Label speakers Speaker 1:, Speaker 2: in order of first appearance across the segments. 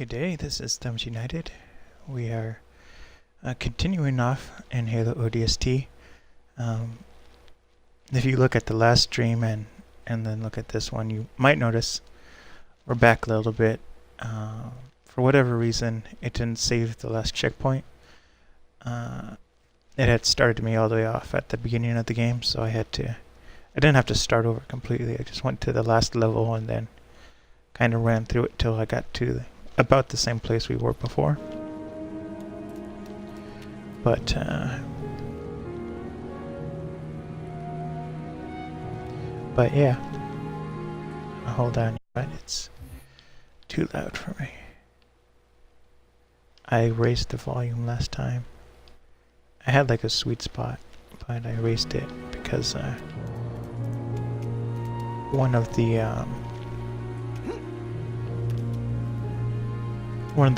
Speaker 1: Good day, this is Thumbs United. We are continuing off in Halo ODST. If you look at the last stream and then look at this one, you might notice we're back a little bit. For whatever reason, it didn't save the last checkpoint. It had started me all the way off at the beginning of the game, so I didn't have to start over completely. I just went to the last level and then kind of ran through it till I got to about the same place we were before. But yeah, hold on, but it's too loud for me. I raised the volume last time. I had like a sweet spot, but I raised it because one of the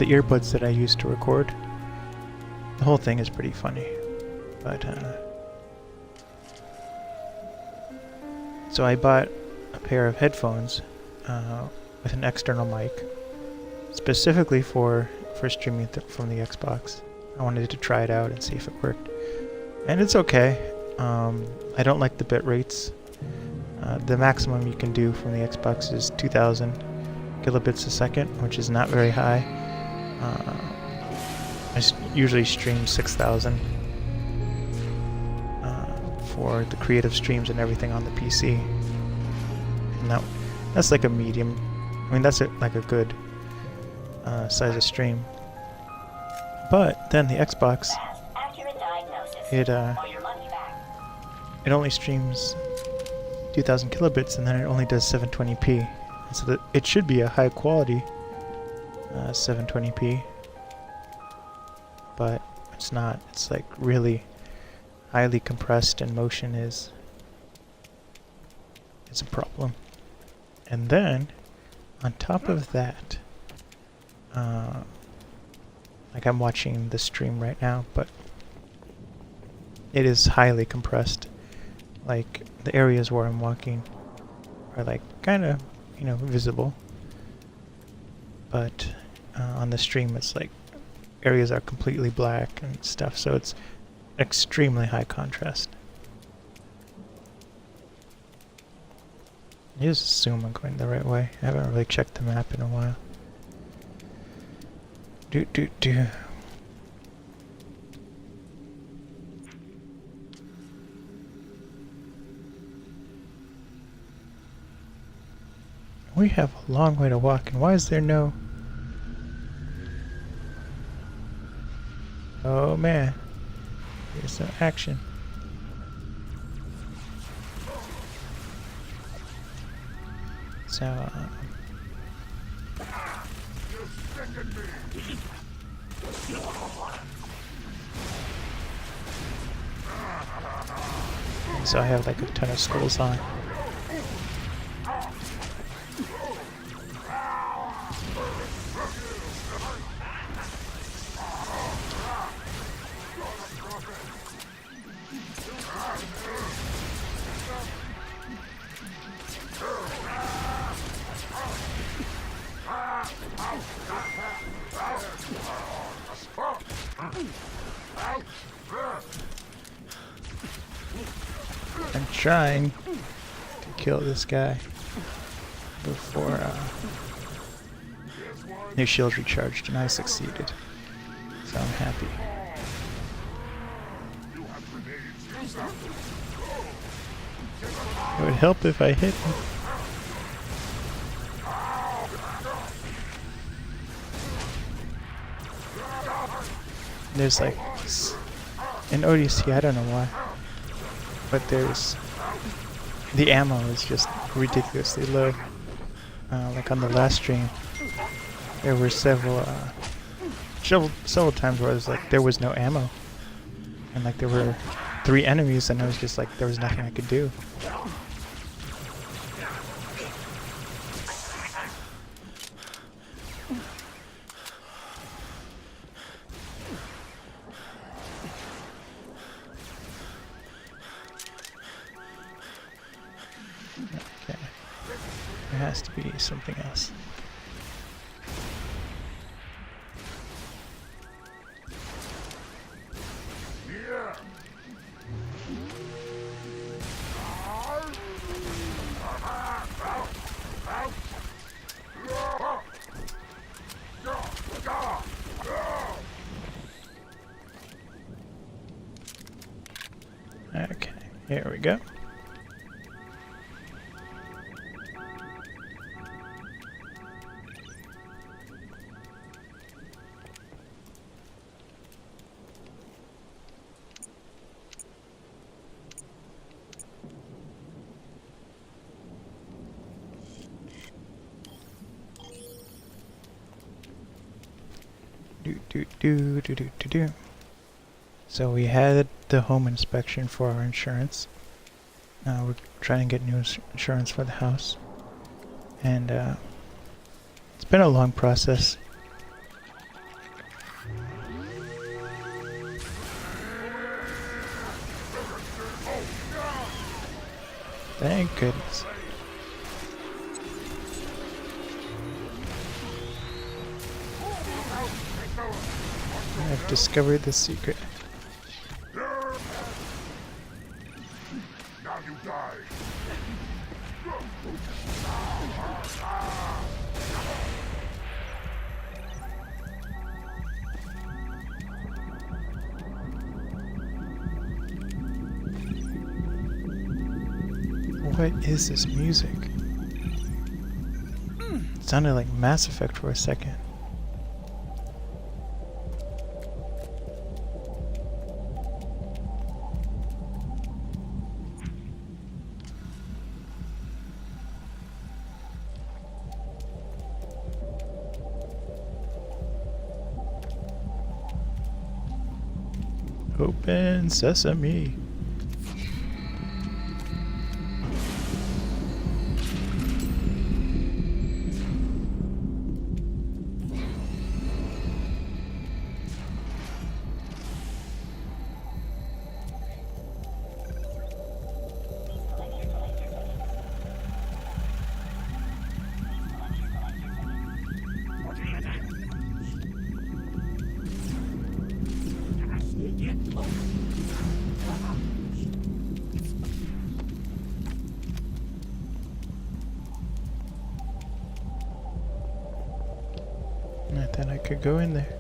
Speaker 1: earbuds that I used to record, the whole thing is pretty funny, but so I bought a pair of headphones with an external mic specifically for streaming from the Xbox. I wanted to try it out and see if it worked, and it's okay. I don't like the bit rates. The maximum you can do from the Xbox is 2000 kilobits a second, which is not very high. I usually stream 6000 for the creative streams and everything on the PC, and that's like a medium. I mean, that's like a good size of stream. But then the Xbox, it only streams 2000 kilobits, and then it only does 720p. So that it should be a high quality 720p, but it's not. It's like really highly compressed, and motion is a problem. And then on top of that, like I'm watching the stream right now, but it is highly compressed. Like the areas where I'm walking are like kind of, you know, visible, but on the stream it's like areas are completely black and stuff, so it's extremely high contrast. I just assume I'm going the right way. I haven't really checked the map in a while. We have a long way to walk, and why is there no... Oh man, there's some action. So, so I have like a ton of skulls on. I'm trying to kill this guy before new shields recharged, and I succeeded, so I'm happy. It would help if I hit him. There's like in ODST, I don't know why, but the ammo is just ridiculously low. Like on the last stream, there were several times where there was no ammo, and like there were 3 enemies, and I was just like, there was nothing I could do. Okay. There has to be something else. There we go. Do. So we had the home inspection for our insurance. We're trying to get new insurance for the house. And it's been a long process. Thank goodness. I've discovered the secret.
Speaker 2: Now you die.
Speaker 1: What is this music? It sounded like Mass Effect for a second. Open sesame. I thought I could go in there.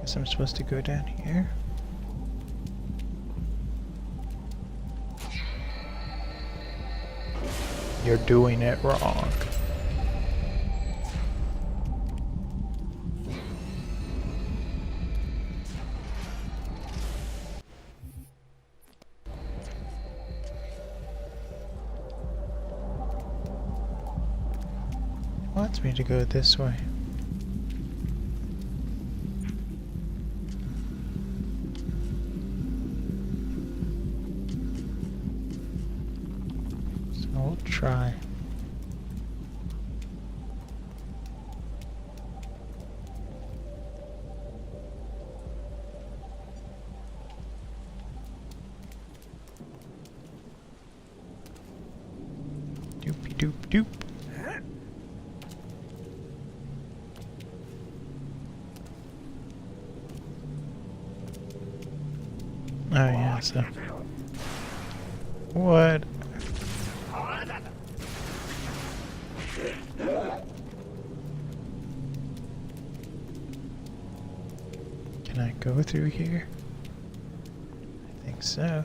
Speaker 1: Guess I'm supposed to go down here. You're doing it wrong. Wants me to go this way. So we'll try. Doopy doop doop. Oh yeah, so what? Can I go through here? I think so.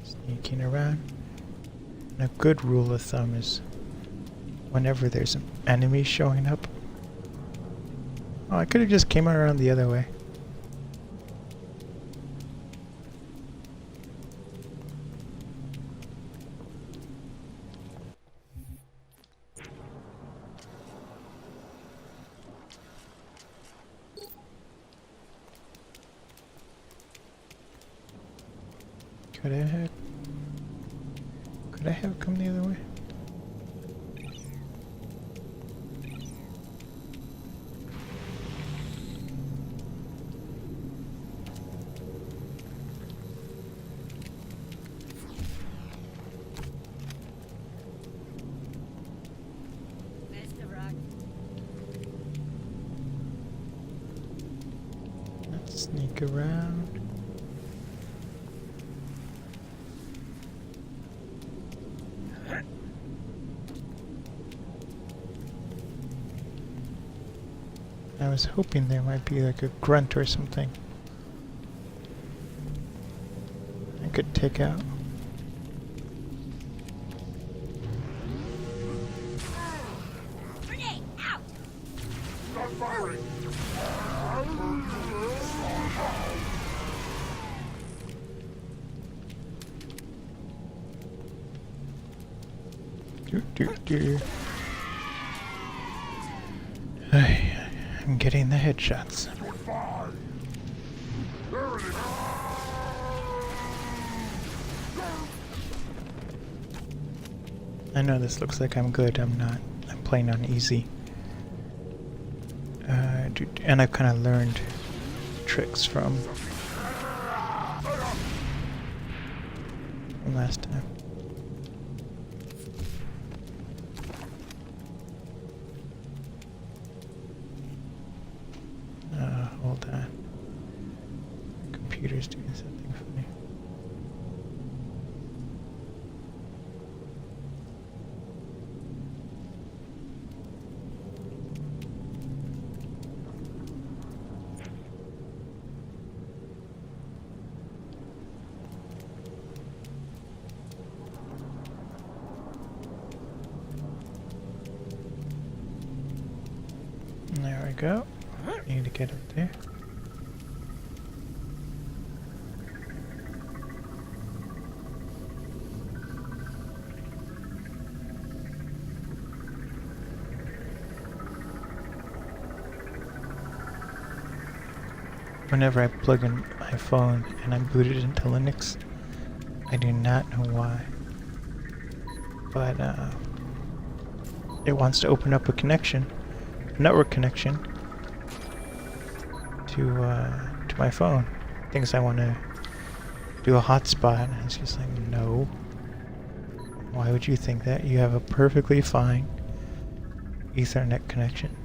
Speaker 1: Sneaking around. And a good rule of thumb is whenever there's an enemy showing up. Oh, I could have just came around the other way. Could I have come the other way? Let's sneak around. I was hoping there might be like a grunt or something. I I could take out. I'm getting the headshots. I know this looks like I'm good. I'm not. I'm playing on easy. And I've kind of learned tricks from last time. Hold on. My computer's doing something funny. There we go. Need to get up there. Whenever I plug in my phone and I'm booted into Linux, I do not know why, but it wants to open up a connection, network connection, to my phone. Thinks I want to do a hotspot, and it's just like, no. Why would you think that? You have a perfectly fine Ethernet connection.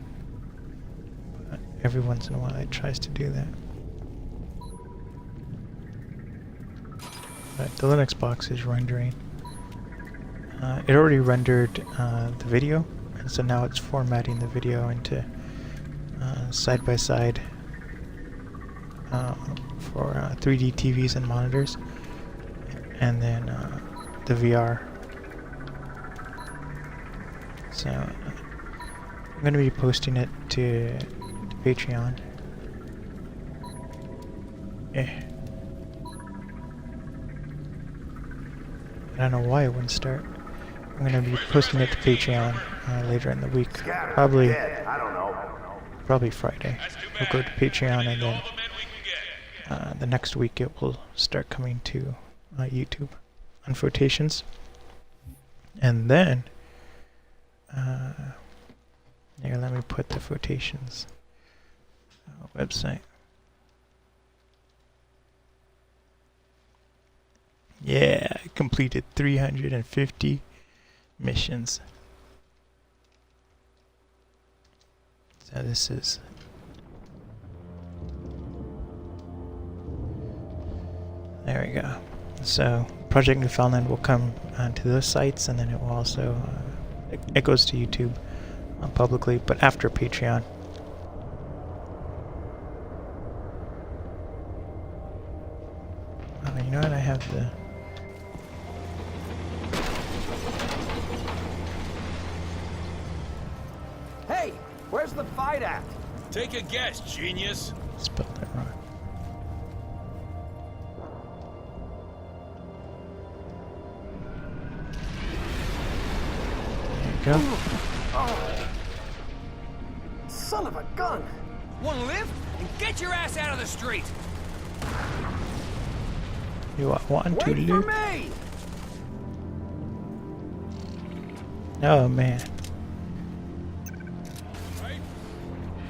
Speaker 1: But every once in a while it tries to do that. But the Linux box is rendering. It already rendered the video, and so now it's formatting the video into side-by-side for 3D TVs and monitors, and then the VR. So I'm going to be posting it to Patreon. I don't know why it wouldn't start. I'm going to be posting it to Patreon later in the week. Probably Friday. We'll go to Patreon, and then the next week it will start coming to YouTube on Photations. And then, here, let me put the Photations website. Yeah, I completed 350 missions. So this is... There we go. So Project Newfoundland will come to those sites, and then it will also... it goes to YouTube publicly, but after Patreon. Oh, you know what? I have the...
Speaker 2: Hey, where's the fight at?
Speaker 3: Take a guess, genius.
Speaker 1: Spelled that wrong. There you go.
Speaker 2: Oh. Son of a gun!
Speaker 3: Want to live? And get your ass out of the street.
Speaker 1: You want to
Speaker 2: Wait for
Speaker 1: live?
Speaker 2: me!
Speaker 1: Oh man.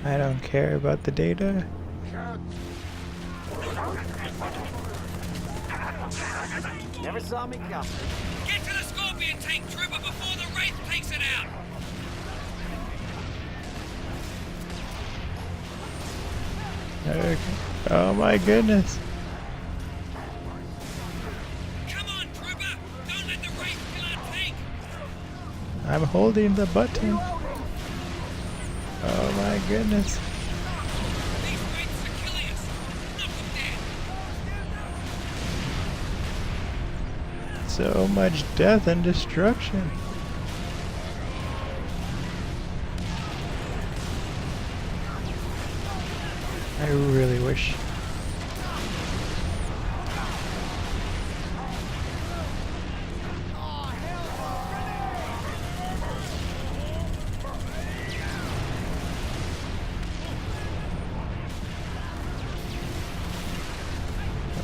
Speaker 1: I don't care about the data.
Speaker 2: Never saw me coming.
Speaker 3: Get to the Scorpion tank, trooper, before the Wraith takes it out.
Speaker 1: Okay. Oh my goodness.
Speaker 3: Come on, trooper. Don't let the Wraith kill our tank.
Speaker 1: I'm holding the button. Oh my goodness.
Speaker 3: These Wraiths are killing us. Knock them
Speaker 1: So much death and destruction. I really wish.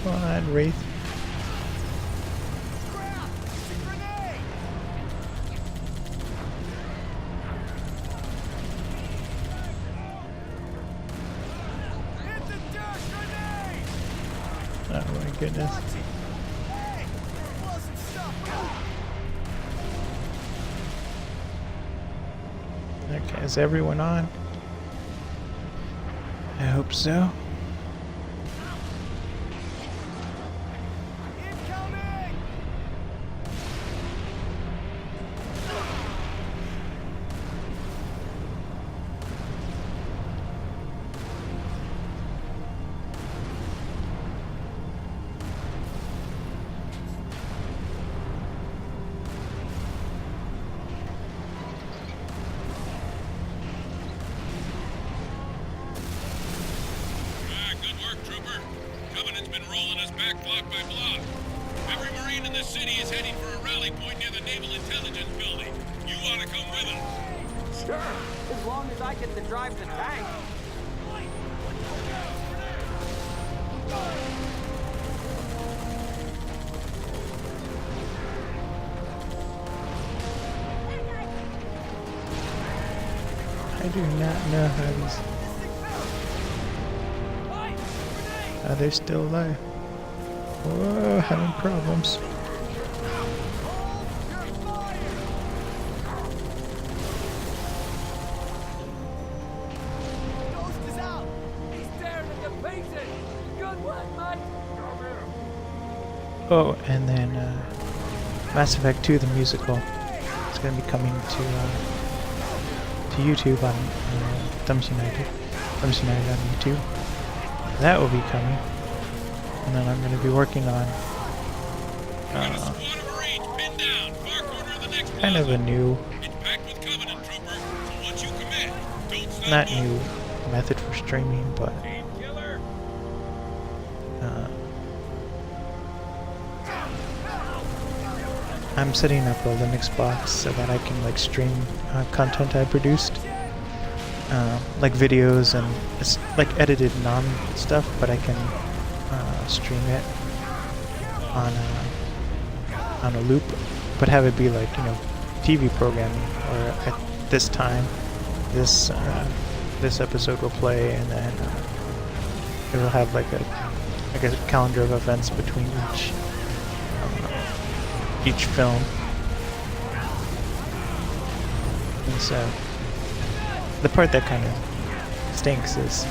Speaker 1: Come on, Wraith. Oh my goodness. Okay, is everyone on? I hope so.
Speaker 3: Good work, Trooper. Covenant's been rolling us back block by block. Every Marine in this city is heading for a rally point near the Naval Intelligence Building. You ought to come with us.
Speaker 2: Sure, as long as I get to drive the tank.
Speaker 1: I do not know how these... Are they still alive? Whoa, having problems.
Speaker 2: Ghost is out! He's tearing into pieces! Good work, mate!
Speaker 1: Oh, and then Mass Effect 2, the musical. It's going to be coming to YouTube on Thumbs United. Thumbs United on YouTube. That will be coming. And then I'm going to be working on
Speaker 3: Got a squad of Marines pinned down, far corner of the next
Speaker 1: kind of a new,
Speaker 3: It's packed with Covenant, Trooper. So once you commit, don't stop
Speaker 1: not
Speaker 3: moving.
Speaker 1: new method for streaming, but
Speaker 3: Team killer.
Speaker 1: I'm setting up a Linux box so that I can like stream content I produced, like videos and it's like edited non-stuff, but I can stream it on a loop, but have it be like, you know, TV programming, or at this time, this episode will play, and then it will have like a calendar of events between each film. And so the part that kind of stinks is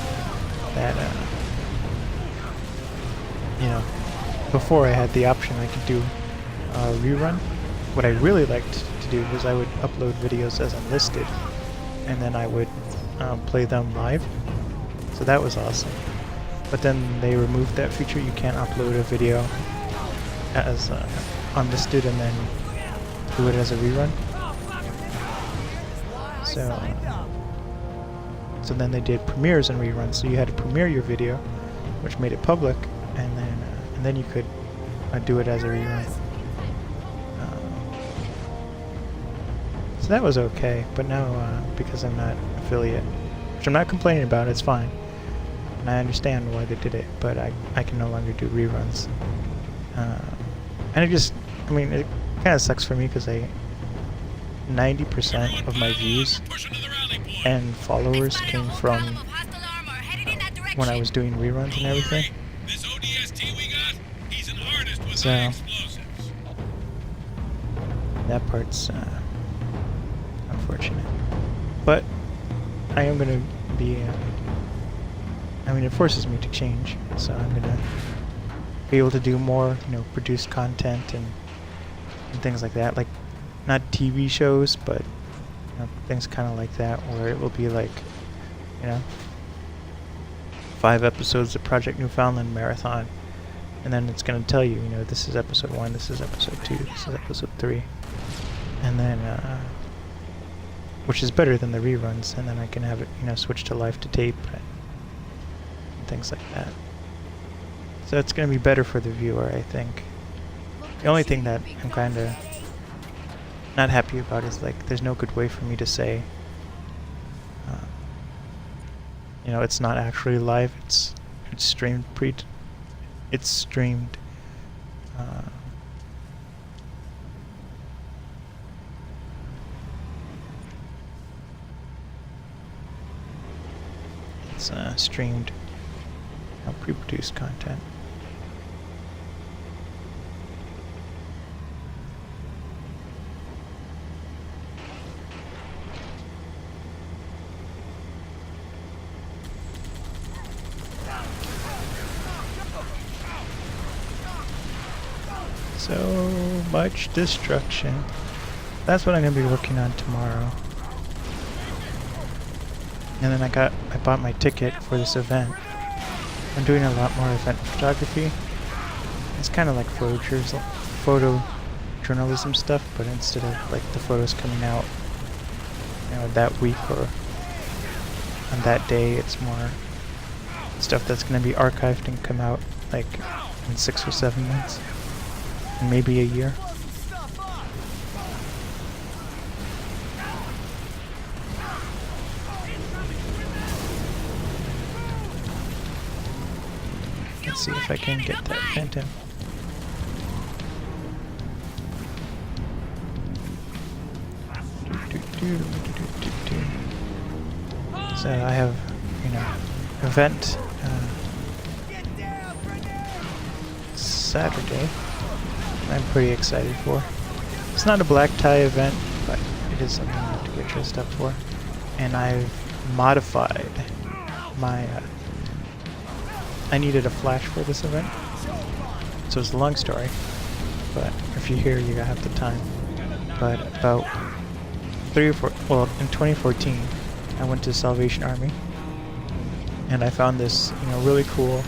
Speaker 1: that you know, before I had the option I could do a rerun. What I really liked to do was I would upload videos as unlisted, and then I would play them live. So that was awesome. But then they removed that feature. You can't upload a video as unlisted and then do it as a rerun. So then they did premieres and reruns. So you had to premiere your video, which made it public, and then you could do it as a rerun. So that was okay. But now because I'm not affiliate, which I'm not complaining about, it's fine. And I understand why they did it, but I can no longer do reruns. And it just, I mean, it kind of sucks for me because 90% of my views and followers came from when I was doing reruns and everything.
Speaker 3: This ODST we got, he's an artist with
Speaker 1: So
Speaker 3: high explosives.
Speaker 1: that part's unfortunate. But I am going to be, I mean, it forces me to change, so I'm going to be able to do more, you know, produced content and things like that, like not TV shows, but you know, things kind of like that, where it will be like, you know, 5 episodes of Project Newfoundland Marathon, and then it's going to tell you, you know, this is episode 1, this is episode 2, this is episode 3, and then which is better than the reruns, and then I can have it, you know, switch to live to tape and things like that. So it's going to be better for the viewer, I think. The only thing that I'm kind of not happy about is, like, there's no good way for me to say, you know, it's not actually live. It's streamed It's streamed. It's streamed, pre-produced content. So much destruction. That's what I'm gonna be working on tomorrow. And then I bought my ticket for this event. I'm doing a lot more event photography. It's kind of like photojournalism stuff, but instead of like the photos coming out, you know, that week or on that day, it's more stuff that's gonna be archived and come out like in 6 or 7 months. Maybe a year. Let's see if I can get that phantom. So I have, you know, event Saturday. I'm pretty excited for. It's not a black tie event, but it is something I have to get dressed up for. And I've modified my... I needed a flash for this event. So it's a long story, but if you're here, you have the time. But about 3 or 4... Well, in 2014, I went to Salvation Army. And I found this, you know, really cool...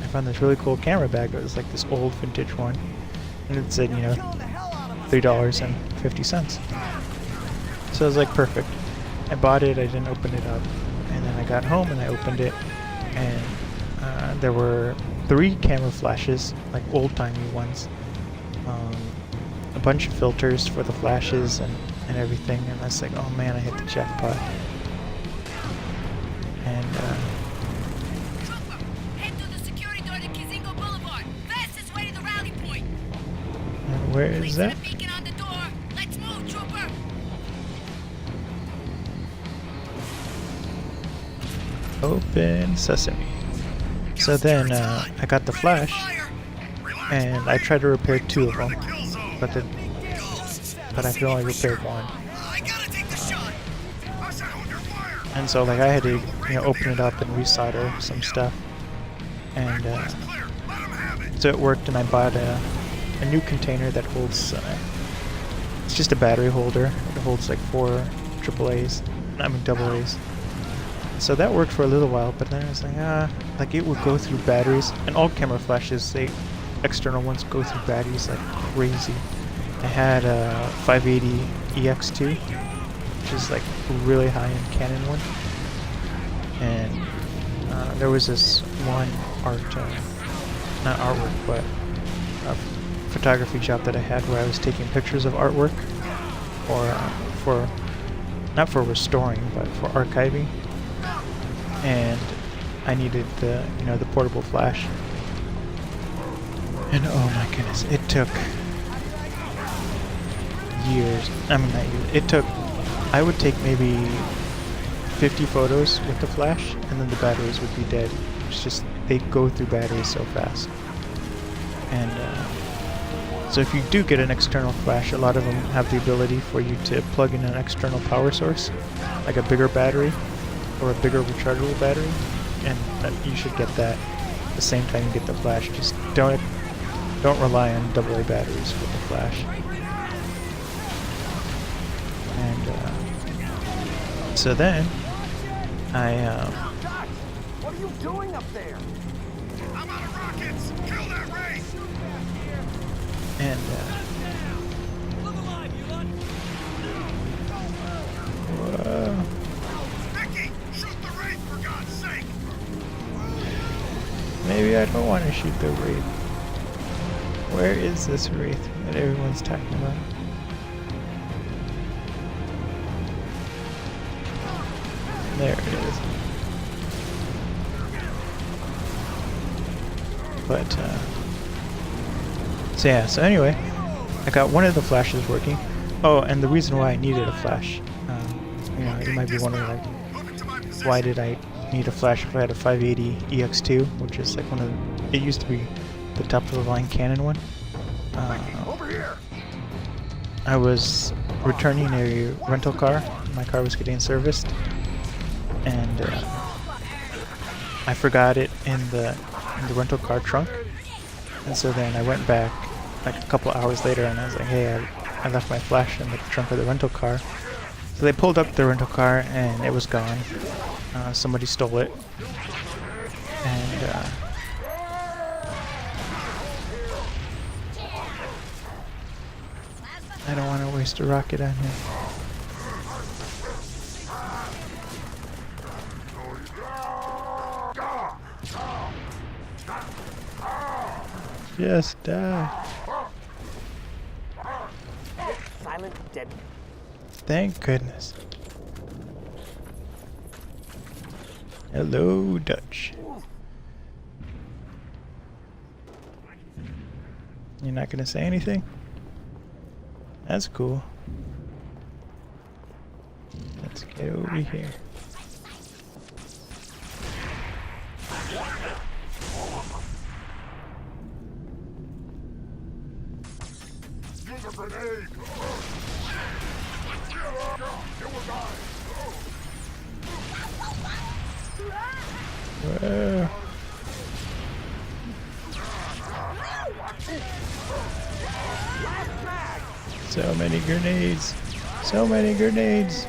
Speaker 1: I found this really cool camera bag. It was like this old vintage one, and it said, you know, $3.50. So it was like perfect. I bought it. I didn't open it up, and then I got home and I opened it, and there were 3 camera flashes, like old-timey ones, a bunch of filters for the flashes and everything, and I was like, oh man, I hit the jackpot. And where is that? Open sesame. So then I got the flash, and I tried to repair 2 of them, but I could only repair 1. And so like I had to, you know, open it up and resolder some stuff, and so it worked, and I bought a new container that holds, it's just a battery holder. It holds like 4 AAAs, I mean AA's. So that worked for a little while, but then I was like it would go through batteries, and all camera flashes, external ones go through batteries like crazy. I had a 580 EX2, which is like a really high-end Canon one, and there was this one not artwork, but a photography job that I had where I was taking pictures of artwork, for not for restoring, but for archiving, and I needed the, you know, the portable flash, and oh my goodness, it took years. I mean, not years. It took. I would take maybe 50 photos with the flash, and then the batteries would be dead. It's just they go through batteries so fast. And so if you do get an external flash, a lot of them have the ability for you to plug in an external power source, like a bigger battery or a bigger rechargeable battery, and you should get that at the same time you get the flash. Just don't rely on AA batteries with the flash. And so then I
Speaker 4: doing up there?
Speaker 3: I'm out of rockets! Kill that Wraith!
Speaker 1: And
Speaker 2: Look alive, you lot!
Speaker 1: whoa.
Speaker 3: Mickey, shoot the Wraith for God's sake!
Speaker 1: Maybe I don't want to shoot the Wraith. Where is this Wraith that everyone's talking about? There it is. But, so yeah, so anyway, I got one of the flashes working. Oh, and the reason why I needed a flash, you know, you might be wondering, like, why did I need a flash if I had a 580 EX2, which is like one of the, it used to be the top of the line Canon one.
Speaker 3: Over here!
Speaker 1: I was returning a rental car. My car was getting serviced, and I forgot it in the rental car trunk. And so then I went back like a couple hours later, and I was like, hey, I left my flash in the trunk of the rental car. So they pulled up the rental car, and it was gone. Somebody stole it, and I don't want to waste a rocket on him. Just die.
Speaker 4: Silent dead.
Speaker 1: Thank goodness. Hello, Dutch. You're not gonna say anything? That's cool. Let's get over here.
Speaker 3: Use a grenade!
Speaker 1: Whoa. So many grenades. So many grenades.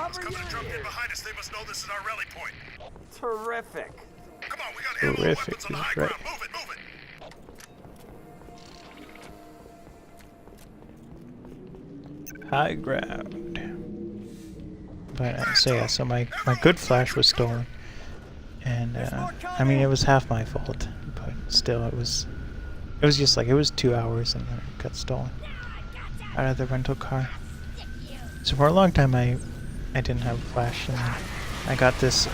Speaker 3: It's coming to jump in behind us. They must know this is our rally point.
Speaker 4: Terrific.
Speaker 3: Come on, we got ammo and
Speaker 1: Terrific,
Speaker 3: weapons on the
Speaker 1: he's
Speaker 3: high
Speaker 1: right.
Speaker 3: ground. Move it, move it!
Speaker 1: High ground. But so yeah, so my good flash was stolen, and I mean it was half my fault, but still it was just like it was 2 hours and then it got stolen out of the rental car. So for a long time I didn't have a flash, and then I got this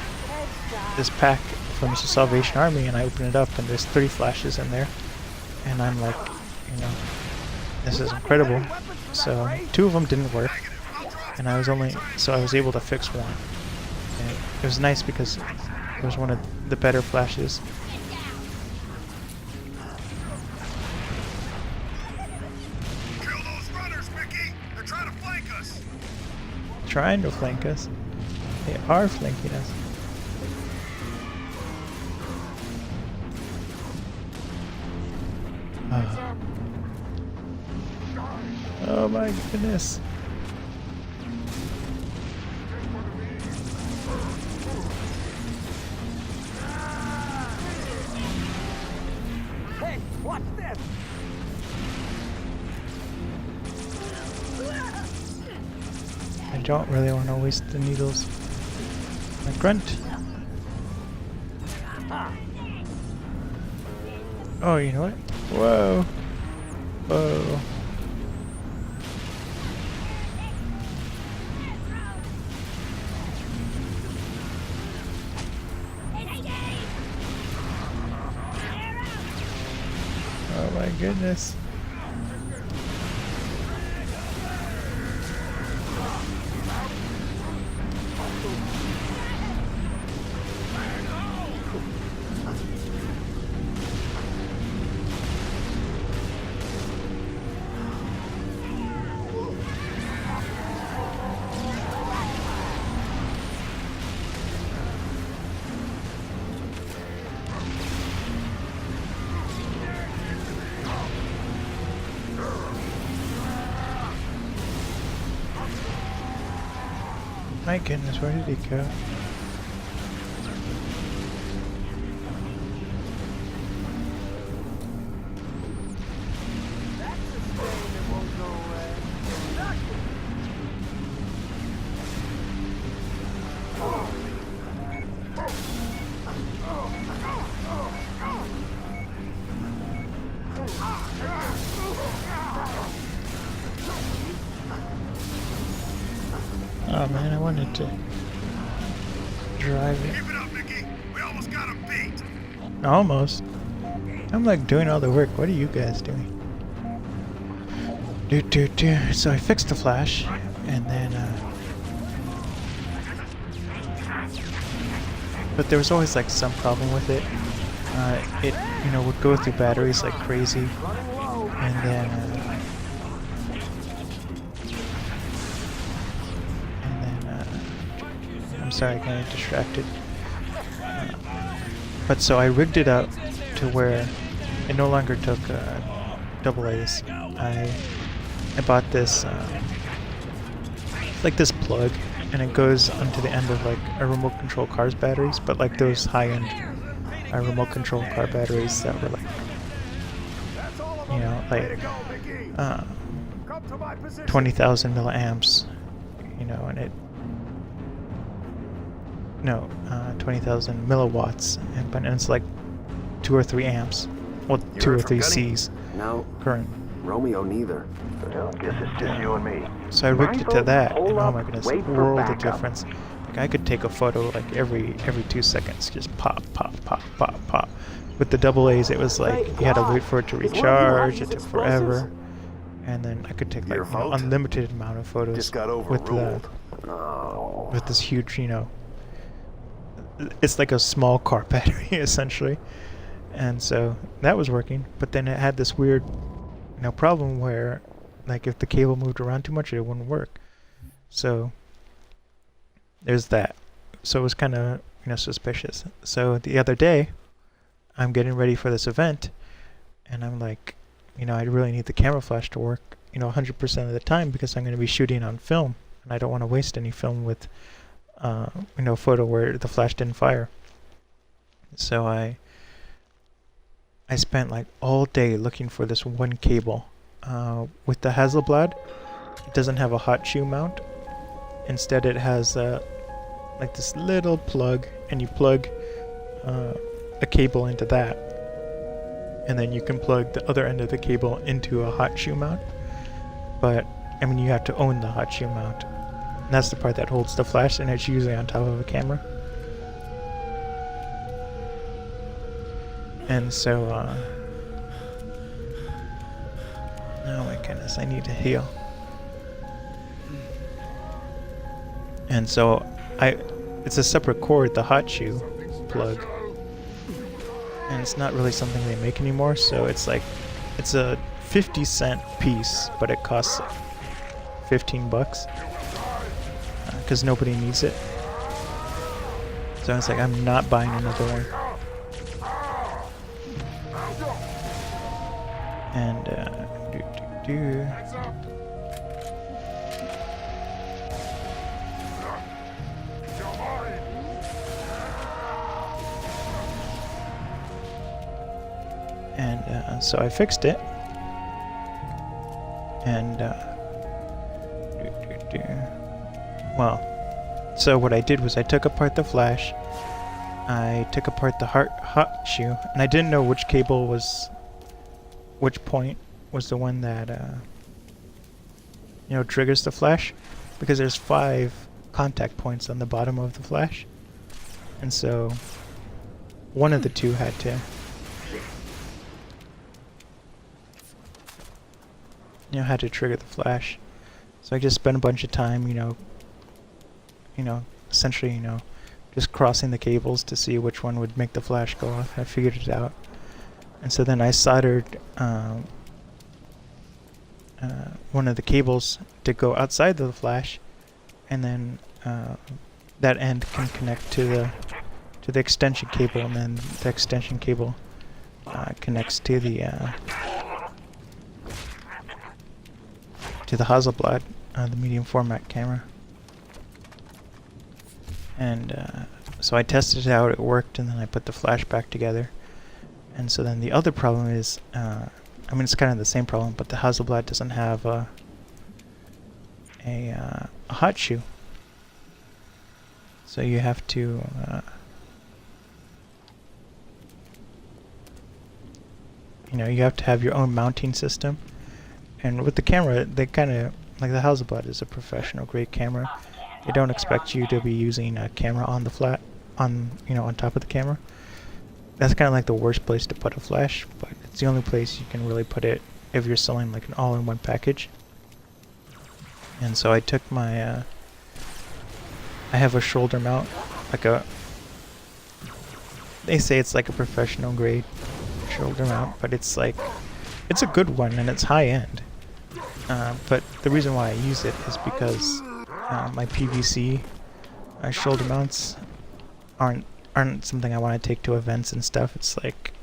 Speaker 1: pack from the Salvation Army, and I opened it up and there's 3 flashes in there, and I'm like, you know, this is incredible. So 2 of them didn't work, and I was able to fix one. And it was nice because it was one of the better flashes.
Speaker 3: Kill those runners, Mickey! They're trying to flank us!
Speaker 1: Trying to flank us. They are flanking us. Oh my goodness.
Speaker 4: Hey, watch this.
Speaker 1: I don't really want to waste the needles. My grunt. Oh, you know what? Whoa. Whoa. Oh my goodness. My goodness, where did he go?
Speaker 4: That's a stain that won't go away. Knock it.
Speaker 1: Oh man, I wanted to drive it.
Speaker 3: Keep it up, Mickey. We almost got him beat.
Speaker 1: Almost. I'm like doing all the work. What are you guys doing? So I fixed the flash, and then but there was always like some problem with it. It would go through batteries like crazy, and then I'm sorry, I got distracted. But so I rigged it up to where it no longer took double A's. I bought this like this plug, and it goes onto the end of like a remote control car's batteries, but like those high-end remote control car batteries that were like, like 20,000 milliamps, and it 20,000 milliwatts, and it's like 2 or 3 amps, well, 2 or 3 C's
Speaker 5: No,
Speaker 1: current.
Speaker 5: Romeo neither. Well, guess it's just you and me.
Speaker 1: So I rigged it to that,
Speaker 5: Hold
Speaker 1: and oh
Speaker 5: up,
Speaker 1: my goodness,
Speaker 5: wait for
Speaker 1: world of
Speaker 5: backup.
Speaker 1: difference. Like I could take a photo like every 2 seconds, just pop, pop, pop, pop, pop. With the double A's, it was like you had to wait for it to
Speaker 5: Is one of your
Speaker 1: recharge. It
Speaker 5: these
Speaker 1: took
Speaker 5: explosives?
Speaker 1: forever, and then I could take like
Speaker 6: Your vote?
Speaker 1: unlimited amount of photos
Speaker 6: Just got
Speaker 1: with
Speaker 6: overruled.
Speaker 5: Oh.
Speaker 1: with this huge, it's like a small car battery essentially, and so that was working. But then it had this weird, problem where, like, if the cable moved around too much, it wouldn't work. So there's that. So it was kind of suspicious. So the other day, I'm getting ready for this event, and I'm like, I really need the camera flash to work, 100% of the time, because I'm going to be shooting on film, and I don't want to waste any film with, photo where the flash didn't fire. So I spent like all day looking for this one cable. With the Hasselblad, it doesn't have a hot shoe mount. Instead, it has like this little plug, and you plug a cable into that, and then you can plug the other end of the cable into a hot shoe mount. But I mean, you have to own the hot shoe mount. And that's the part that holds the flash, and it's usually on top of a camera. And so, oh my goodness, I need to heal. And so, it's a separate cord, the hot shoe plug. And it's not really something they make anymore, so it's like, it's a 50-cent piece, but it costs like $15. Because nobody needs it. So I was like, I'm not buying another one. And so I fixed it. And well, so what I did was I took apart the flash, I took apart the hot shoe, and I didn't know which cable was, which point was the one that triggers the flash, because there's 5 contact points on the bottom of the flash, and so one of the two had to had to trigger the flash. So I just spent a bunch of time, essentially, just crossing the cables to see which one would make the flash go off. I figured it out. And so then I soldered one of the cables to go outside of the flash, and then that end can connect to the extension cable, and then the extension cable connects to the Hasselblad, the medium format camera. And so I tested it out, it worked, and then I put the flash back together. And so then the other problem is, I mean, it's kind of the same problem, but the Hasselblad doesn't have a hot shoe. So you have to you have to have your own mounting system. And with the camera, they kind of, like the Hasselblad is a professional grade camera. They don't expect you to be using a camera on the on top of the camera. That's kind of like the worst place to put a flash, but it's the only place you can really put it if you're selling like an all-in-one package. And so I took my, I have a shoulder mount, they say it's like a professional grade shoulder mount, but it's like, it's a good one and it's high end. But the reason why I use it is because my PVC shoulder mounts aren't something I want to take to events and stuff. It's like,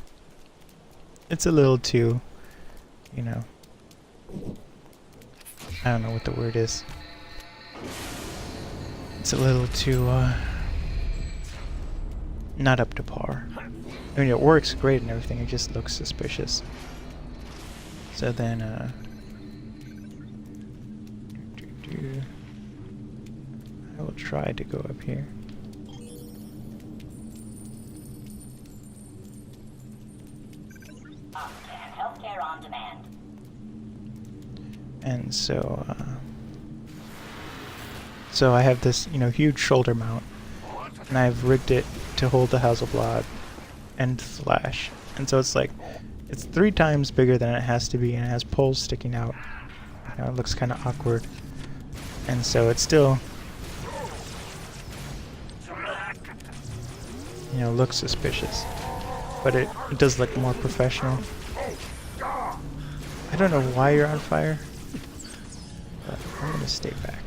Speaker 1: it's a little too, I don't know what the word is. It's a little too, not up to par. I mean, it works great and everything, it just looks suspicious. So then, I will try to go up here.
Speaker 6: Healthcare on demand.
Speaker 1: And so, so I have this, huge shoulder mount, and I've rigged it to hold the Hasselblad and flash. And so it's like, it's 3 times bigger than it has to be, and it has poles sticking out. It looks kind of awkward. And so it's still, looks suspicious. But it does look more professional. I don't know why you're on fire, but I'm gonna stay back.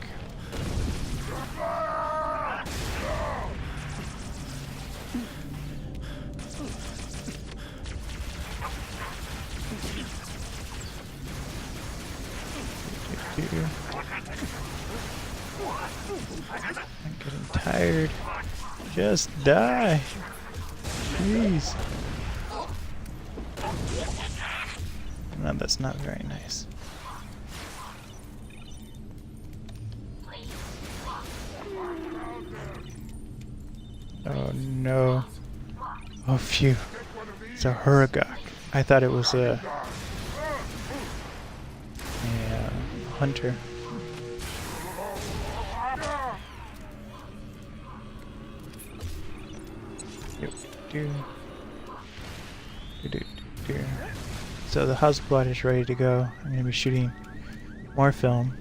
Speaker 1: I'm getting tired. Just die. Please. No, that's not very nice. Oh no. Oh phew. It's a Huragok. I thought it was a hunter. So the Hasselblad is ready to go. I'm going to be shooting more film.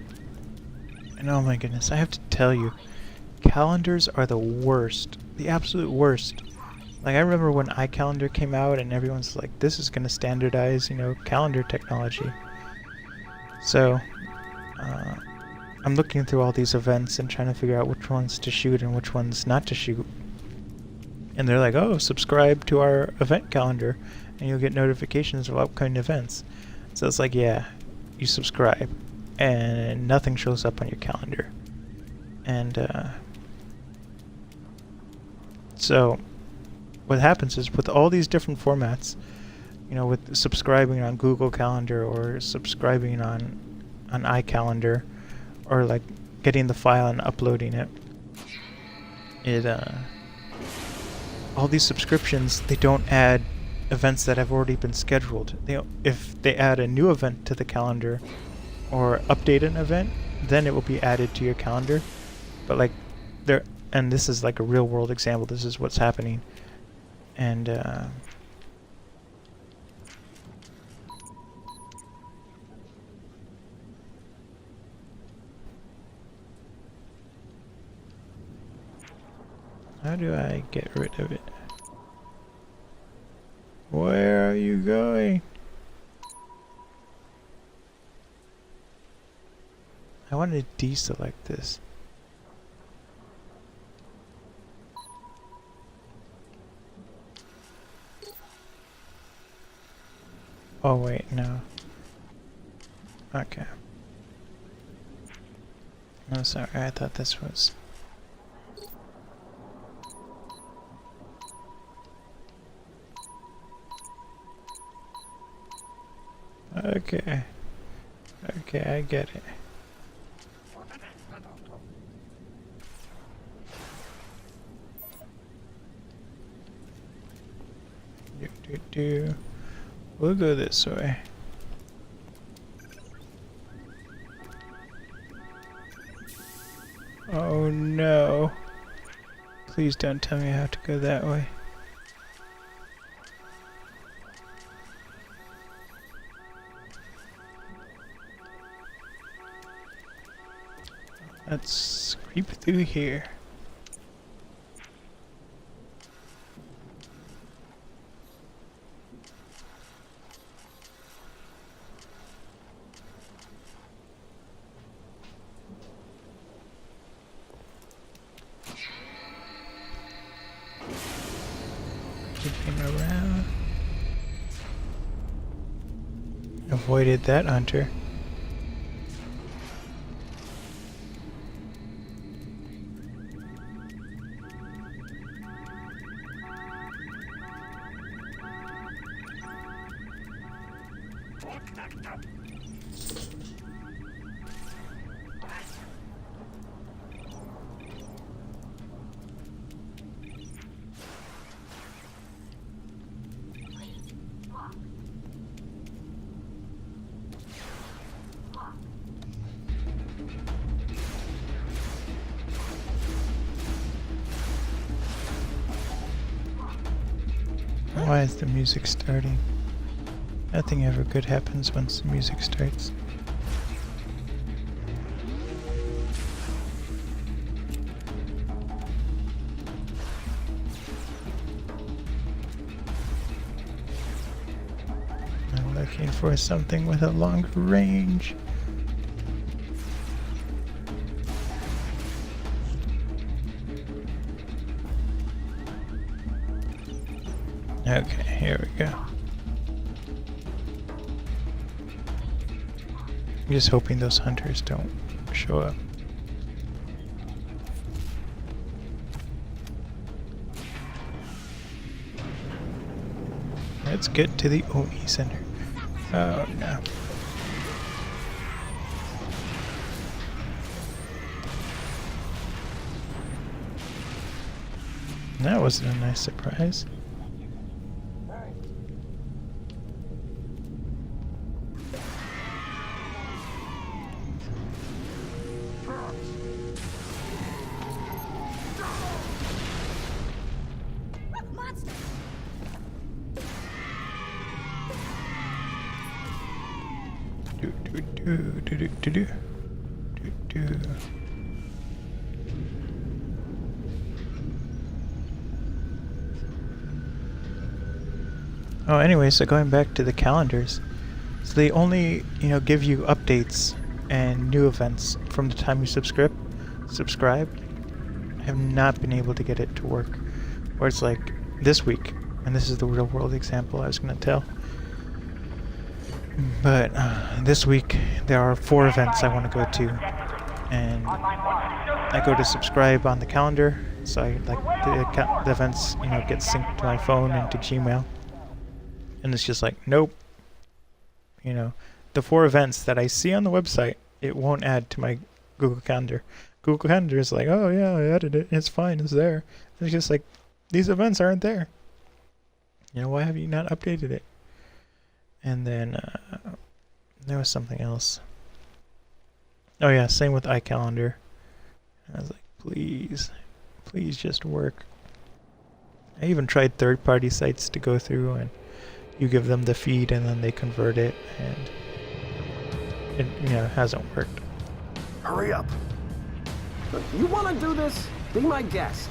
Speaker 1: And oh my goodness, I have to tell you, calendars are the worst. The absolute worst. Like, I remember when iCalendar came out and everyone's like, this is going to standardize, calendar technology. So, I'm looking through all these events and trying to figure out which ones to shoot and which ones not to shoot. And they're like, oh, subscribe to our event calendar and you'll get notifications of upcoming events. So it's like, yeah, you subscribe and nothing shows up on your calendar. And so what happens is with all these different formats, with subscribing on Google Calendar or subscribing on iCalendar, or like getting the file and uploading it, all these subscriptions, they don't add events that have already been scheduled. If they add a new event to the calendar or update an event, then it will be added to your calendar. But like and this is like a real world example, this is what's happening. And how do I get rid of it? Where are you going? I want to deselect this. Oh wait, no. Okay. I'm sorry, I thought this was... Okay. Okay, I get it. Do. We'll go this way. Oh no. Please don't tell me I have to go that way. Let's creep through here. Creeping around. Avoided that hunter. Why is the music starting? Nothing ever good happens once the music starts. I'm looking for something with a longer range. Okay, here we go. I'm just hoping those hunters don't show up. Let's get to the OE center. Oh no. That wasn't a nice surprise. Oh, anyway, so going back to the calendars, so they only, give you updates and new events from the time you subscribe. I have not been able to get it to work, where it's like this week, and this is the real world example I was going to tell. But this week there are 4 events I want to go to, and I go to subscribe on the calendar, so I the events get synced to my phone and to Gmail, and it's just like nope. The 4 events that I see on the website, it won't add to my Google Calendar. Google Calendar is like, oh yeah, I added it, it's fine, it's there. It's just like, these events aren't there. Why have you not updated it? And then there was something else. Oh yeah, same with iCalendar. I was like, please just work. I even tried third-party sites to go through, and you give them the feed and then they convert it, and it hasn't worked.
Speaker 7: Hurry up. Look, you want to do this? Be my guest.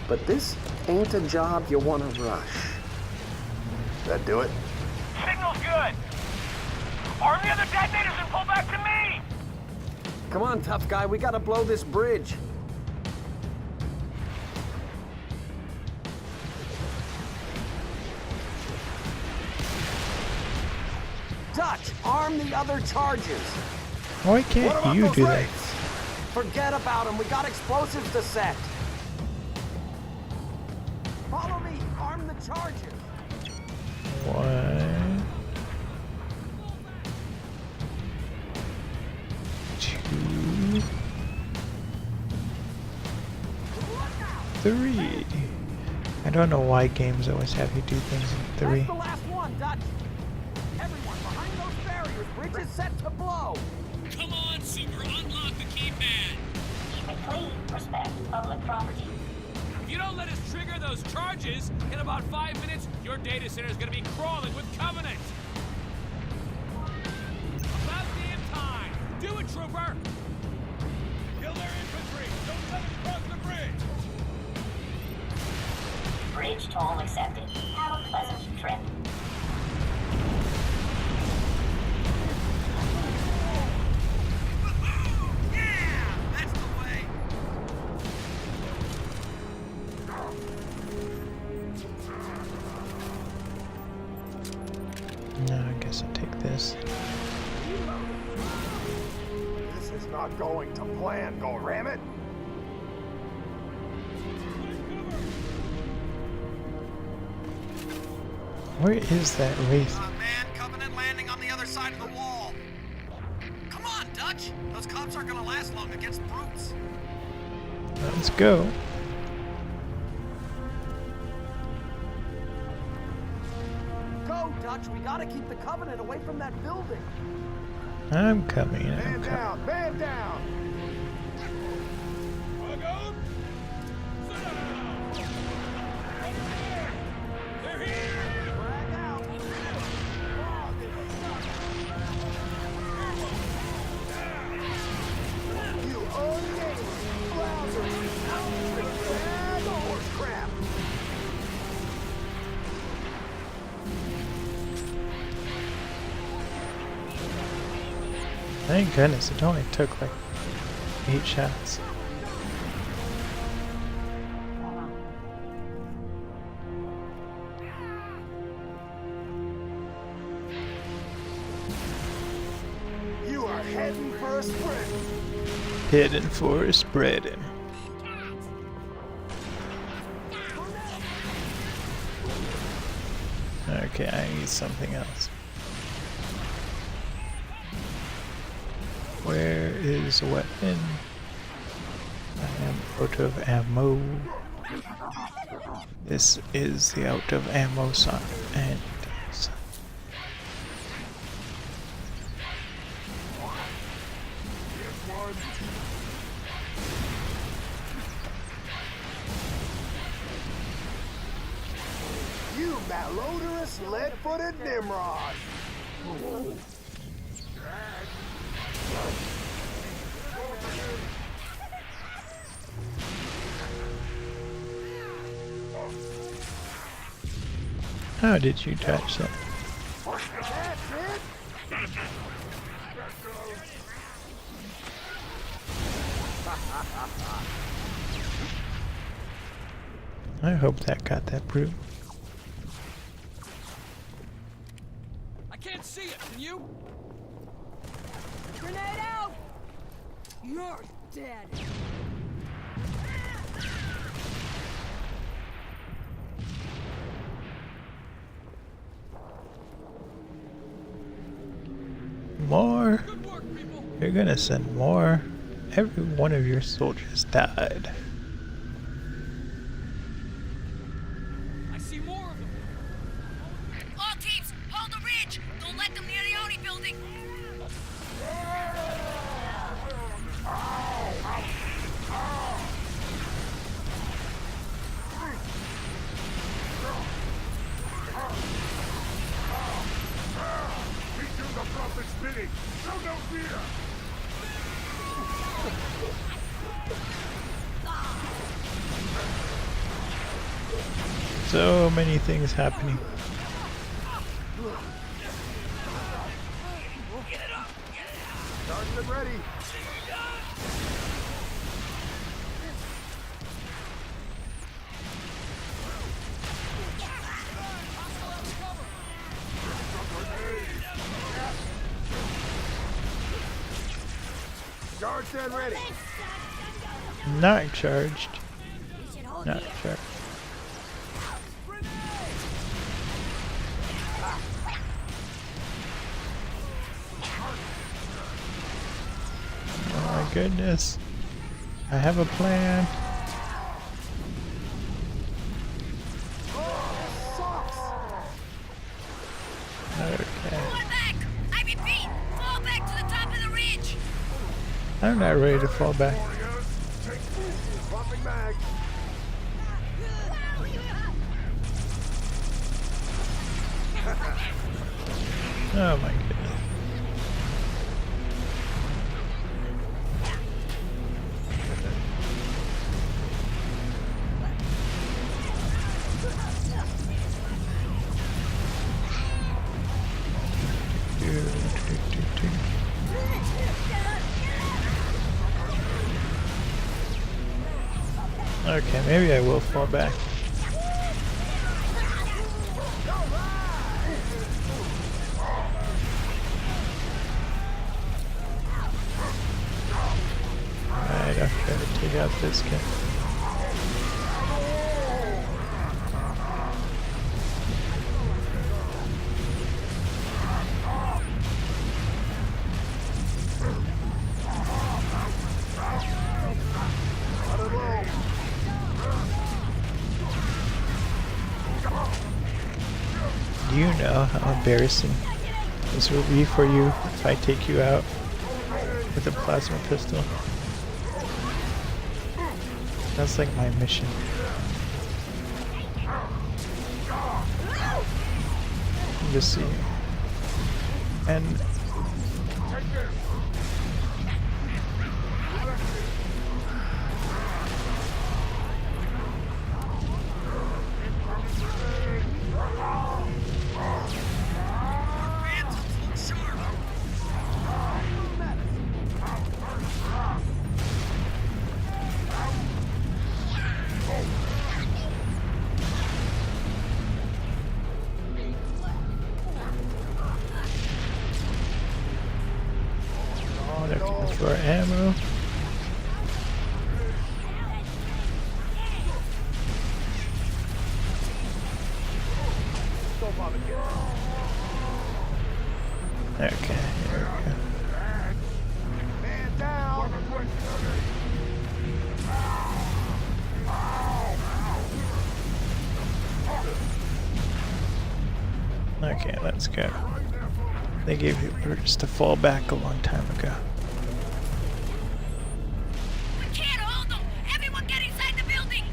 Speaker 7: But this ain't a job you want to rush.
Speaker 5: That do it?
Speaker 8: Signal's good. Arm the other detonators and pull back to me.
Speaker 7: Come on, tough guy. We gotta blow this bridge. Dutch, arm the other charges.
Speaker 1: Why can't you do that?
Speaker 7: Forget about them. We got explosives to set. Follow me. Arm the charges.
Speaker 1: What? 3. I don't know why games always have you do things in 3.
Speaker 4: That's the last one, Dutch. Everyone behind those barriers. Bridge is set to blow.
Speaker 3: Come on, Super, unlock the keypad.
Speaker 6: Keep it clean. Respect public property.
Speaker 2: If you don't let us trigger those charges, in about 5 minutes, your data center is gonna be crawling with Covenant. About damn time. Do it, Trooper.
Speaker 3: Kill their infantry. Don't let them cross the bridge.
Speaker 6: Bridge toll accepted. Have a pleasant trip.
Speaker 8: Yeah, that's the way.
Speaker 1: No, I guess I'll take this.
Speaker 5: This is not going to plan, go ram it.
Speaker 1: Where is that Wraith?
Speaker 8: Man, Covenant landing on the other side of the wall. Come on, Dutch. Those cops aren't gonna last long against brutes.
Speaker 1: Let's go.
Speaker 4: Go, Dutch. We gotta keep the Covenant away from that building.
Speaker 1: I'm coming. I'm
Speaker 5: Man
Speaker 1: coming.
Speaker 5: down, man down.
Speaker 3: Bug out. Sit down. They're here.
Speaker 4: Drag out.
Speaker 5: You unnamed blousers. Bag of horse crap.
Speaker 1: Thank goodness, it only took like 8 shots.
Speaker 5: You are heading for a sprint.
Speaker 1: Heading for a spreading. Okay, I need something else. Where is a weapon? I am out of ammo. This is the out of ammo sign. And
Speaker 5: You malodorous, lead-footed Nimrod.
Speaker 1: how did you touch that?
Speaker 5: That's it.
Speaker 1: I hope that got that brute.
Speaker 2: I can't see it. Can you?
Speaker 4: Grenade out. You're dead.
Speaker 1: More?
Speaker 2: Good work, people.
Speaker 1: You're gonna send more? Every one of your soldiers died.
Speaker 2: I see more of them.
Speaker 8: All teams, hold the ridge. Don't let them near the Oni building.
Speaker 3: We do the prophet's bidding. Show no fear.
Speaker 1: So many things happening.
Speaker 5: Starting and ready. Charged and ready.
Speaker 1: Not charged. Not charged. Oh my goodness. I have a plan. I'm not ready to fall back.
Speaker 5: Dropping mag.
Speaker 1: Oh my goodness. Okay, maybe I will fall back. Alright, I've got to take out this guy. Do you know how embarrassing this will be for you if I take you out with a plasma pistol? That's like my mission. Just see. And for ammo. Okay, here we go.
Speaker 5: Man down.
Speaker 1: Okay, let's go. They gave you orders to fall back a long time ago.
Speaker 6: We can't hold them! Everyone get inside the building!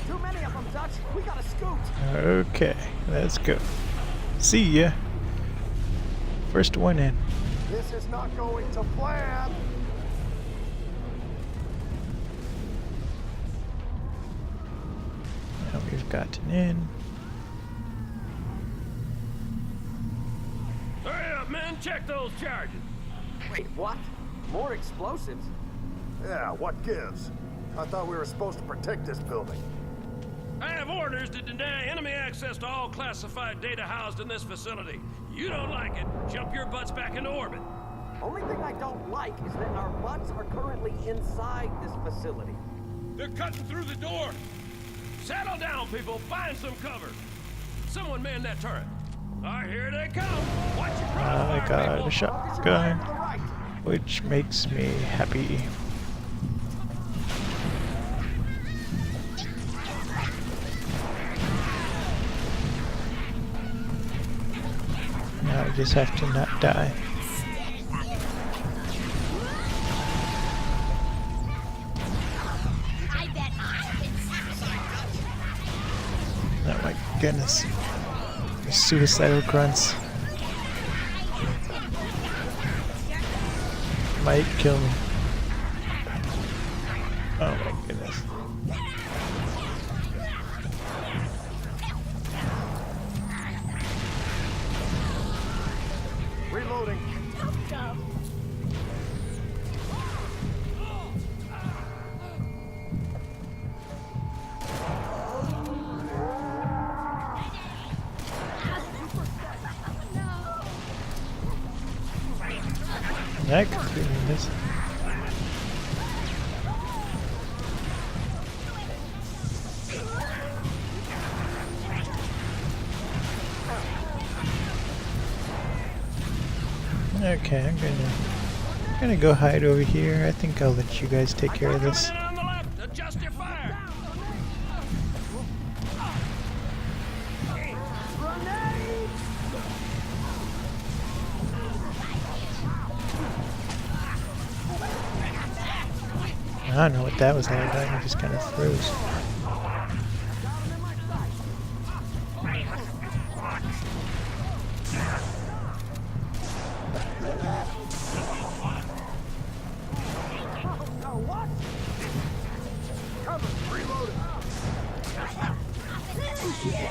Speaker 4: Too many of them, Dutch. We gotta scoot.
Speaker 1: Okay, let's go. See ya. First one in.
Speaker 5: This is not going to plan.
Speaker 1: Now we've gotten in.
Speaker 2: Hurry up, men! Check those charges!
Speaker 4: Wait, what? More explosives?
Speaker 5: Yeah, what gives? I thought we were supposed to protect this building.
Speaker 2: I have orders to deny enemy access to all classified data housed in this facility. You don't like it, jump your butts back into orbit.
Speaker 4: Only thing I don't like is that our butts are currently inside this facility.
Speaker 2: They're cutting through the door. Settle down, people. Find some cover. Someone man that turret. All right, here they come. Watch your
Speaker 1: I
Speaker 2: crossfire,
Speaker 1: got
Speaker 2: people.
Speaker 1: a shotgun, which makes me happy. Now I just have to not die.
Speaker 6: I bet I can
Speaker 1: Oh my goodness. The suicidal grunts might kill me. Oh my goodness.
Speaker 5: Reloading.
Speaker 1: That completely missed. Okay, I'm gonna go hide over here. I think I'll let you guys take care of this.
Speaker 2: On the left, adjust your fire.
Speaker 1: I don't know what that was all about. He just kind of froze.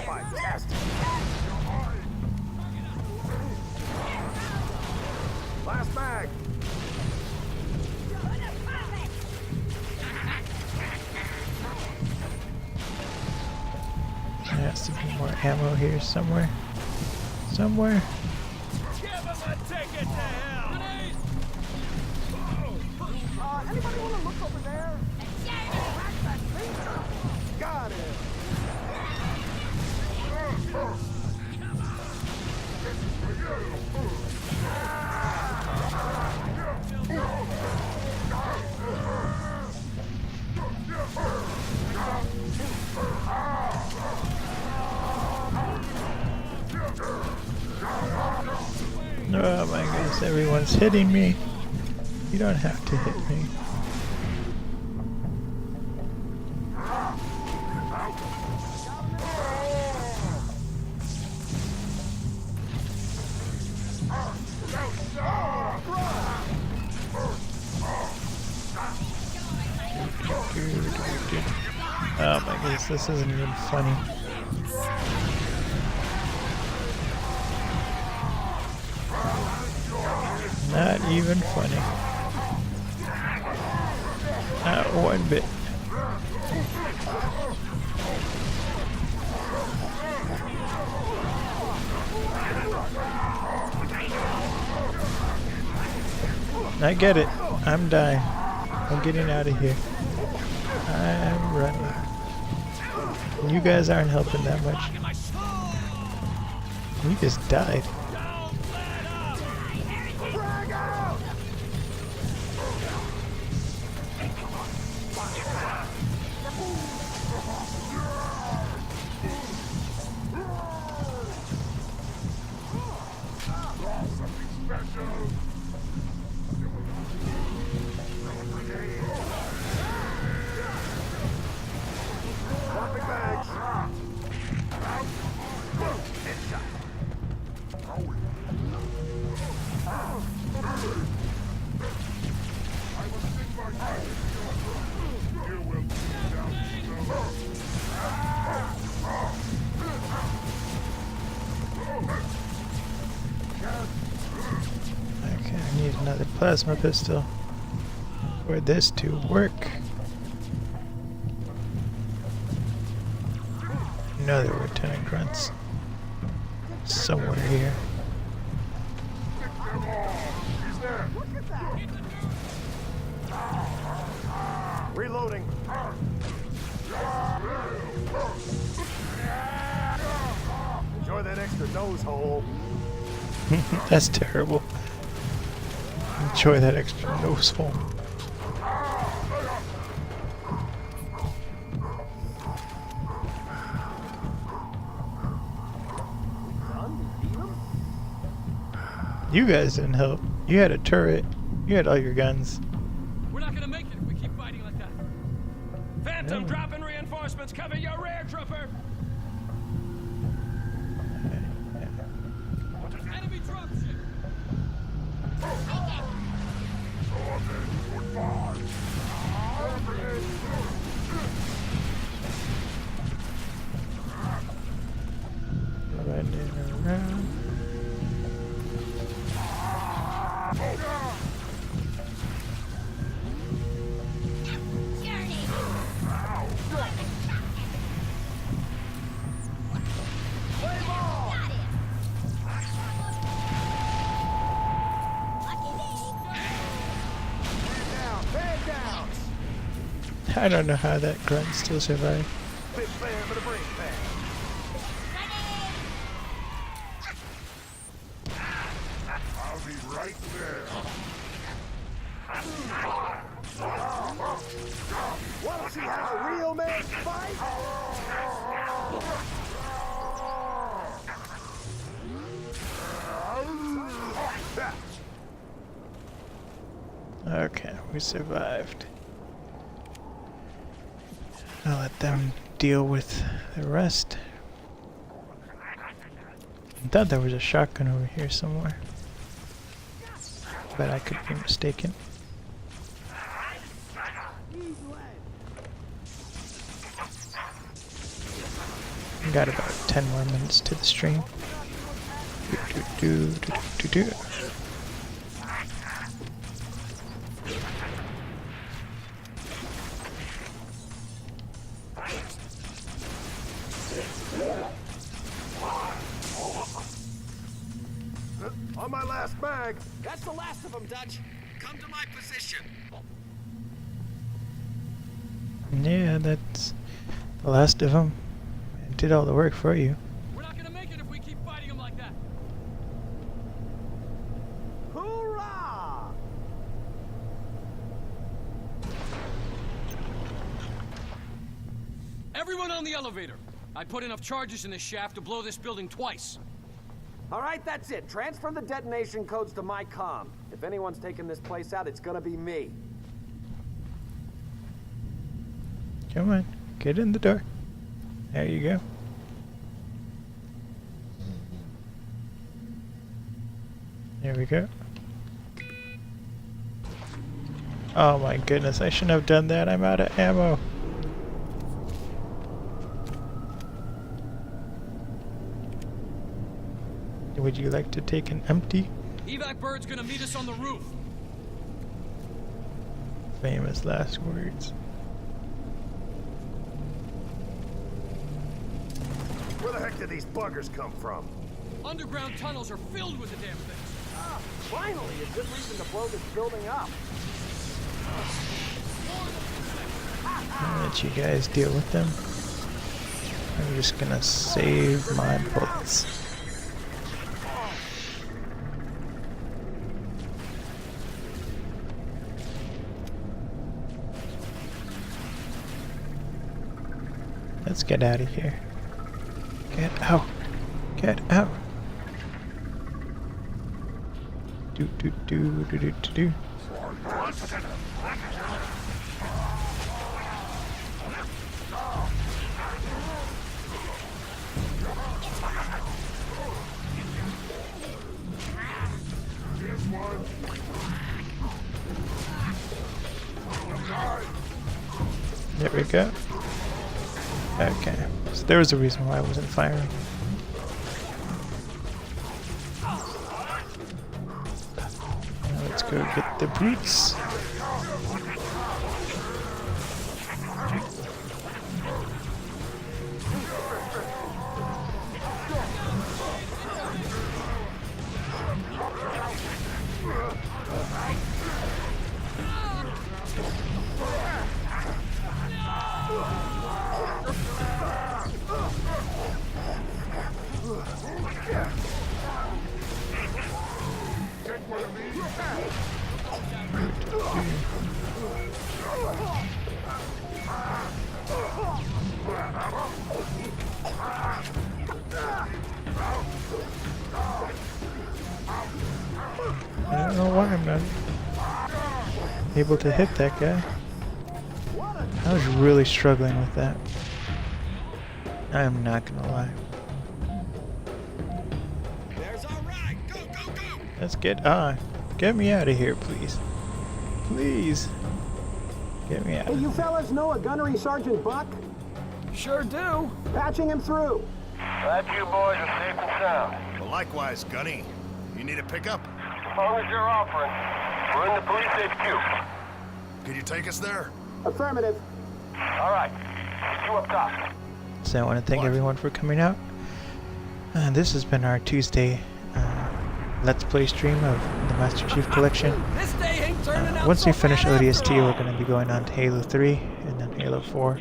Speaker 5: Fantastic. Last mag.
Speaker 1: There has to be more ammo here somewhere. Somewhere.
Speaker 2: Give him a ticket to hell!
Speaker 4: Anybody want to look over there?
Speaker 5: Got it.
Speaker 1: Oh my goodness, everyone's hitting me. You don't have to hit me. Oh my goodness, this isn't even funny. Not even funny. Not one bit. I get it. I'm dying. I'm getting out of here. I'm running. You guys aren't helping that much. We just died.
Speaker 5: Dropping bags.
Speaker 1: Okay, I need another plasma pistol for this to work. Another lieutenant grunts somewhere here.
Speaker 5: Reloading. Enjoy that extra nose hole.
Speaker 1: That's terrible. Enjoy that extra nose hole. You guys didn't help. You had a turret. You had all your guns.
Speaker 2: We're not gonna make it if we keep fighting like that. Phantom,
Speaker 1: Yeah.
Speaker 2: dropping reinforcements. Cover your rear, trooper. Enemy dropship.
Speaker 1: Running around.
Speaker 5: Man down.
Speaker 1: I don't know how that grunt still survived.
Speaker 5: Big fan for the brain pan. I'll be right there. Want to see how a real man fight?
Speaker 1: Okay, we survived. I'll let them deal with the rest. I thought there was a shotgun over here somewhere, but I could be mistaken. Got about 10 more minutes to the stream. Do.
Speaker 5: On my last mag.
Speaker 8: That's the last of them, Dutch. Come to my position.
Speaker 1: Yeah, that's the last of them. I did all the work for you.
Speaker 2: We're not gonna make it if we keep fighting them like that.
Speaker 4: Hoorah!
Speaker 2: Everyone on the elevator. I put enough charges in this shaft to blow this building twice.
Speaker 4: All right, that's it. Transfer the detonation codes to my comm. If anyone's taking this place out, it's gonna be me.
Speaker 1: Come on, get in the door. There you go. There we go. Oh my goodness, I shouldn't have done that. I'm out of ammo. Would you like to take an empty?
Speaker 2: Evac bird's gonna meet us on the roof.
Speaker 1: Famous last words.
Speaker 5: Where the heck did these buggers come from?
Speaker 2: Underground tunnels are filled with the damn things.
Speaker 4: Finally, a good reason to blow this building up.
Speaker 1: I'll let you guys deal with them. I'm just gonna save my bullets. Let's get out of here. Get out. Get out. Do. There we go. Okay, so there was a reason why I wasn't firing. Now let's go get the brutes. I don't know why I'm not able to hit that guy. I was really struggling with that. I'm not gonna lie.
Speaker 8: There's our ride. Go, go, go.
Speaker 1: Let's get me out of here, please. Please. Get me out
Speaker 7: Hey,
Speaker 1: of
Speaker 7: you
Speaker 1: here.
Speaker 7: fellas know a gunnery Sergeant Buck?
Speaker 4: Sure do.
Speaker 7: Patching him through.
Speaker 9: Glad you boys are safe and sound.
Speaker 5: Well, likewise, Gunny. You need a pickup?
Speaker 9: As long as you're offering. We're in the police HQ.
Speaker 5: Could you take us there?
Speaker 7: Affirmative.
Speaker 9: All right. Meet you up top.
Speaker 1: So I want to thank
Speaker 5: What?
Speaker 1: everyone for coming out. This has been our Tuesday Let's Play stream of the Master Chief Collection.
Speaker 4: This day ain't turning out
Speaker 1: Once
Speaker 4: so
Speaker 1: we finish
Speaker 4: bad
Speaker 1: ODST,
Speaker 4: after
Speaker 1: we're
Speaker 4: all.
Speaker 1: going to be going on to Halo 3 and then Halo 4.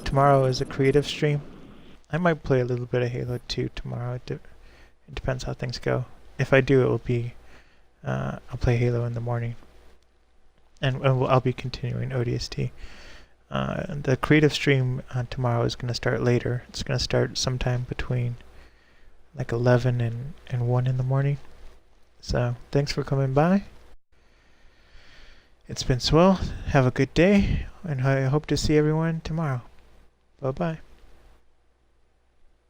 Speaker 1: Tomorrow is a creative stream. I might play a little bit of Halo 2 tomorrow. It depends how things go. If I do, it will be I'll play Halo in the morning, and I'll be continuing ODST. The creative stream tomorrow is going to start later. It's going to start sometime between like 11 and 1 in the morning. So thanks for coming by. It's been swell. Have a good day. and I hope to see everyone tomorrow. Bye-bye.